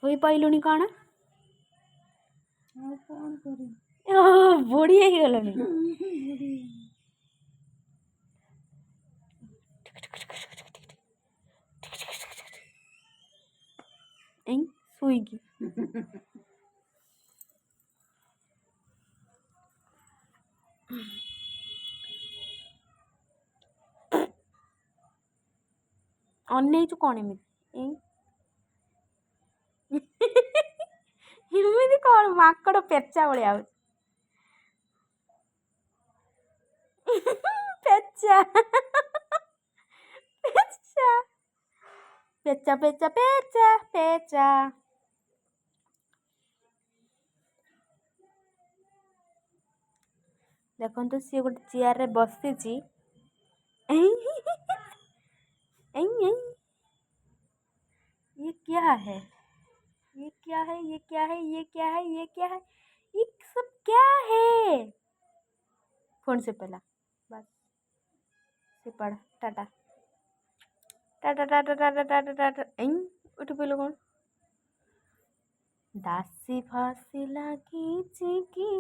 ଶୋଇ ପାଇଲୁଣି କ'ଣ? ଆଉ କ'ଣ କରିବି? ବୁଢ଼ୀ ହେଇଗଲଣି। ଶୋଇକି ଅନେଇଛୁ କ'ଣ ଏମିତି? ଏମିତି କ'ଣ ମାଙ୍କଡ଼ ପେଚା ଭଳିଆ ହଉଛି। ପେଚା ପେଚା ପେଚା ପେଚା ପେଚା। ଦେଖନ୍ତୁ ସିଏ ଗୋଟେ ଚେୟାରରେ ବସିଛି। ये क्या है? ये क्या है? ये क्या है? ये क्या है? ये क्या है? ये सब क्या है? फोन से पहला बस से पढ़। टाटा टाटा टाटा टाटा टाटा टाटा। उठ पहले कौन दासी फासी लगी चिकी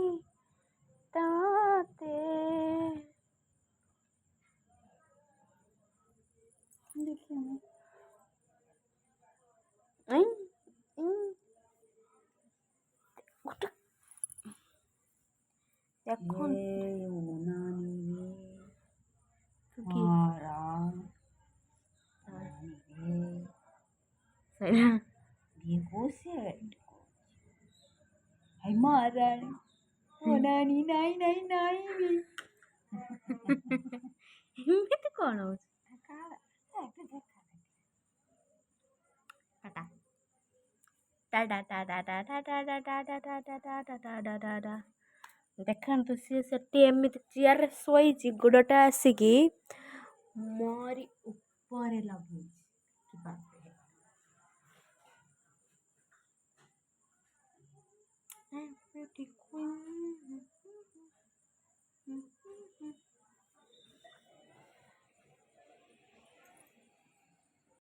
ताते। देखिए देखो ଏମିତି କ'ଣ ହଉଛି? टाटा टाटा टाटा टाटा टाटा टाटा टाटा टाटा टाटा। ଦେଖନ୍ତୁ ସିଏ ସେଠି ଏମିତି ଚେୟାରରେ ଶୋଇଛି, ଗୋଡ଼ଟା ଆସିକି ମୋରି ଉପରେ ଲଗେଇଛି।